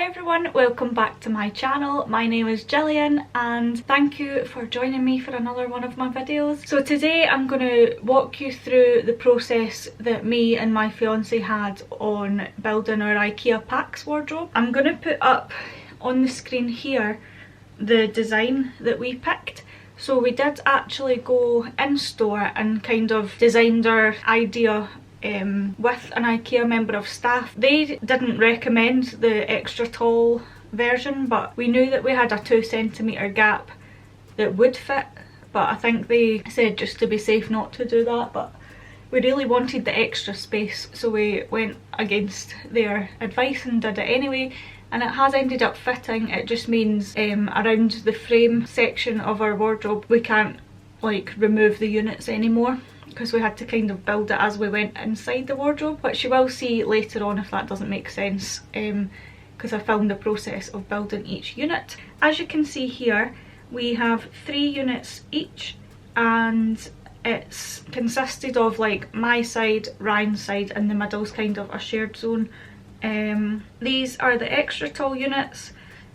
everyone, welcome back to my channel. My name is Gillian and thank you for joining me for another one of my videos. So today I'm going to walk you through the process that me and my fiance had on building our Ikea Pax wardrobe. I'm going to put up on the screen here the design that we picked. So we did actually go in store and kind of designed our idea with an Ikea member of staff. They didn't recommend the extra tall version, but we knew that we had a 2cm gap that would fit, but I think they said just to be safe not to do that, but we really wanted the extra space, so we went against their advice and did it anyway, and it has ended up fitting. It just means around the frame section of our wardrobe we can't like remove the units anymore, because we had to kind of build it as we went inside the wardrobe, which you will see later on if that doesn't make sense, because I filmed the process of building each unit. As you can see here, we have 3 units each, and it's consisted of like my side, Ryan's side, and the middle's kind of a shared zone. These are the extra tall units,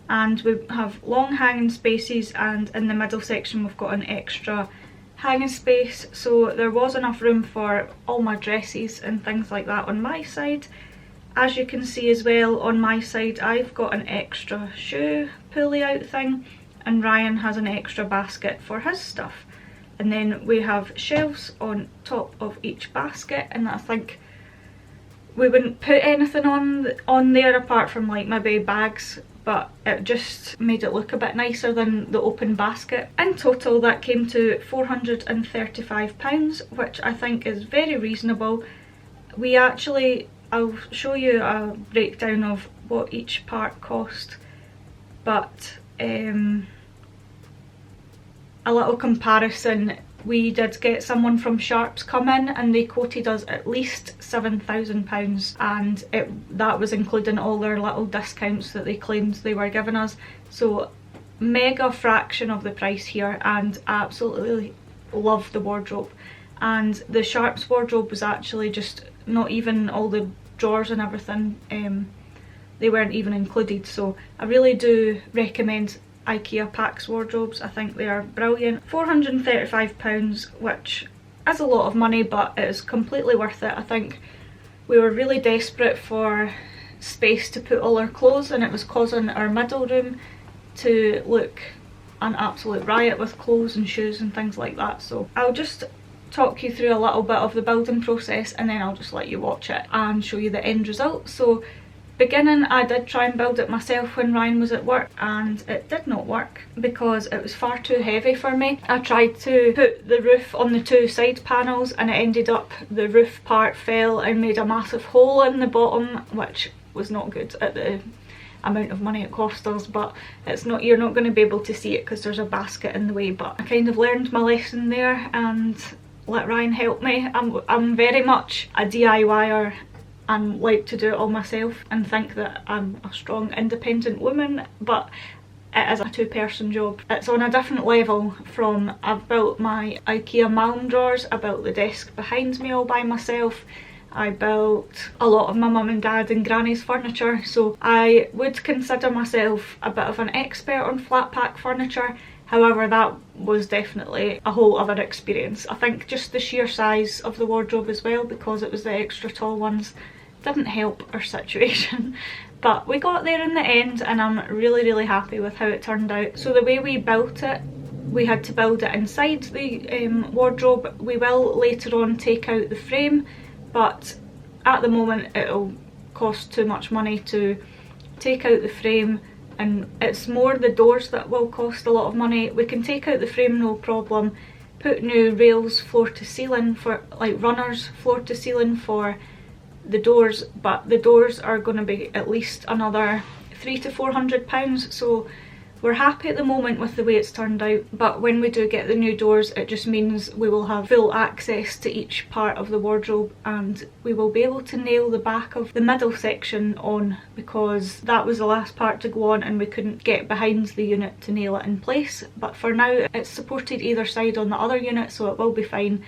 and we have long hanging spaces, and in the middle section we've got an extra hanging space, so there was enough room for all my dresses and things like that on my side. As you can see as well, on my side I've got an extra shoe pulley out thing, and Ryan has an extra basket for his stuff. And then we have shelves on top of each basket, and I think we wouldn't put anything on there apart from like maybe bags, but it just made it look a bit nicer than the open basket. In total that came to £435, which I think is very reasonable. We actually, I'll show you a breakdown of what each part cost, but a little comparison. We did get someone from Sharps come in and they quoted us at least £7,000, and that was including all their little discounts that they claimed they were giving us. So mega fraction of the price here, and I absolutely love the wardrobe. And the Sharps wardrobe was actually just not even all the drawers and everything, they weren't even included. So I really do recommend Ikea Pax wardrobes. I think they are brilliant. £435, which is a lot of money, but it is completely worth it. I think we were really desperate for space to put all our clothes, and it was causing our middle room to look an absolute riot with clothes and shoes and things like that. So I'll just talk you through a little bit of the building process, and then I'll just let you watch it and show you the end result. So beginning, I did try and build it myself when Ryan was at work, and it did not work because it was far too heavy for me. I tried to put the roof on the 2 side panels, and it ended up the roof part fell and made a massive hole in the bottom, which was not good at the amount of money it cost us, but it's not, you're not going to be able to see it because there's a basket in the way. But I kind of learned my lesson there and let Ryan help me. I'm very much a DIYer and like to do it all myself and think that I'm a strong independent woman, but it is a 2-person job. It's on a different level from, I've built my Ikea Malm drawers, I built the desk behind me all by myself, I built a lot of my mum and dad and granny's furniture, so I would consider myself a bit of an expert on flat pack furniture. However, that was definitely a whole other experience. I think just the sheer size of the wardrobe as well, because it was the extra tall ones, didn't help our situation. But we got there in the end, and I'm really happy with how it turned out. So the way we built it, we had to build it inside the wardrobe. We will later on take out the frame, but at the moment it'll cost too much money to take out the frame, and it's more the doors that will cost a lot of money. We can take out the frame no problem, put new rails floor to ceiling for like runners floor to ceiling for the doors, but the doors are going to be at least another £300 to £400, so we're happy at the moment with the way it's turned out. But when we do get the new doors, it just means we will have full access to each part of the wardrobe, and we will be able to nail the back of the middle section on, because that was the last part to go on and we couldn't get behind the unit to nail it in place. But for now it's supported either side on the other unit, so it will be fine.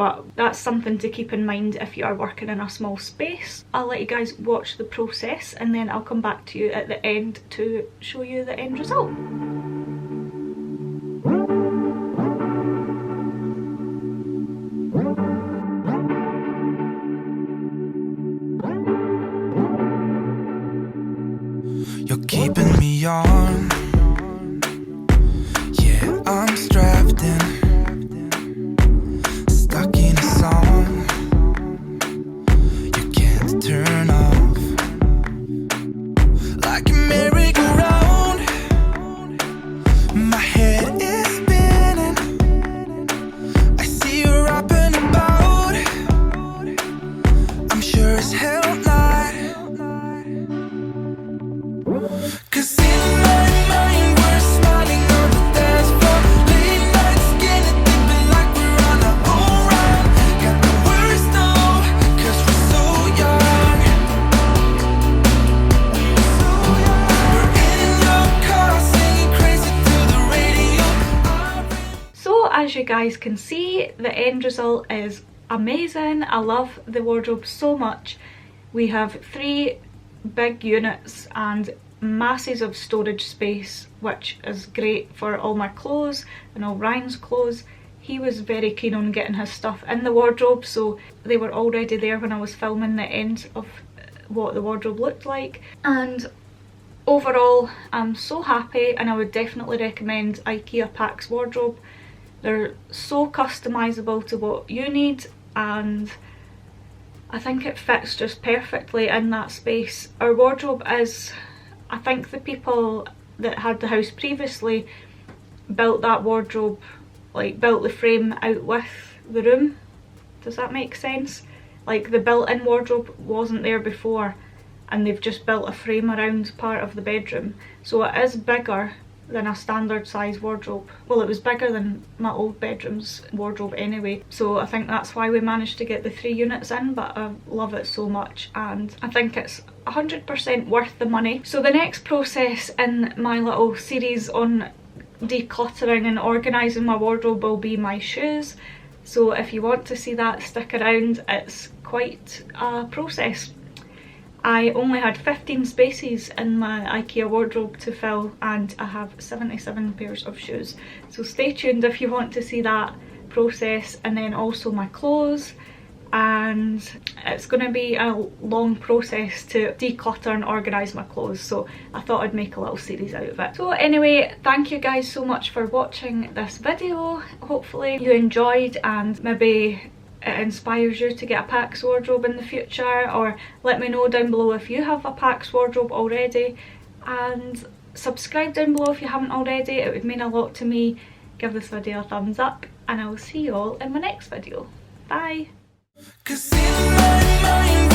but that's something to keep in mind if you are working in a small space. I'll let you guys watch the process and then I'll come back to you at the end to show you the end result. You're keeping me on. Yeah, I'm strapped in, stuck in a song you can't turn off. Like a merry-go-round, my head is spinning. I see you rapping about, I'm sure as hell not. 'Cause in my mind we're smiling on the dance floor, late nights getting deep like we're on our own ride. Got the words though, 'cause we're so young. We're in your car singing crazy to the radio. So as you guys can see, the end result is amazing. I love the wardrobe so much. We have 3 big units and masses of storage space, which is great for all my clothes and all Ryan's clothes. He was very keen on getting his stuff in the wardrobe, so they were already there when I was filming the end of what the wardrobe looked like. And overall, I'm so happy, and I would definitely recommend Ikea Pax wardrobe. They're so customizable to what you need, and I think it fits just perfectly in that space. Our wardrobe is, I think the people that had the house previously built that wardrobe, like built the frame out with the room. Does that make sense? Like the built-in wardrobe wasn't there before and they've just built a frame around part of the bedroom. So it is bigger than a standard size wardrobe. Well, it was bigger than my old bedroom's wardrobe anyway, so I think that's why we managed to get the 3 units in, but I love it so much and I think it's 100% worth the money. So the next process in my little series on decluttering and organising my wardrobe will be my shoes. So if you want to see that, stick around. It's quite a process. I only had 15 spaces in my Ikea wardrobe to fill and I have 77 pairs of shoes. So stay tuned if you want to see that process, and then also my clothes. And it's going to be a long process to declutter and organise my clothes, so I thought I'd make a little series out of it. So anyway, thank you guys so much for watching this video. Hopefully you enjoyed and maybe it inspires you to get a Pax wardrobe in the future, or let me know down below if you have a Pax wardrobe already, and subscribe down below if you haven't already. It would mean a lot to me. Give this video a thumbs up and I will see you all in my next video. Bye! 'Cause in my mind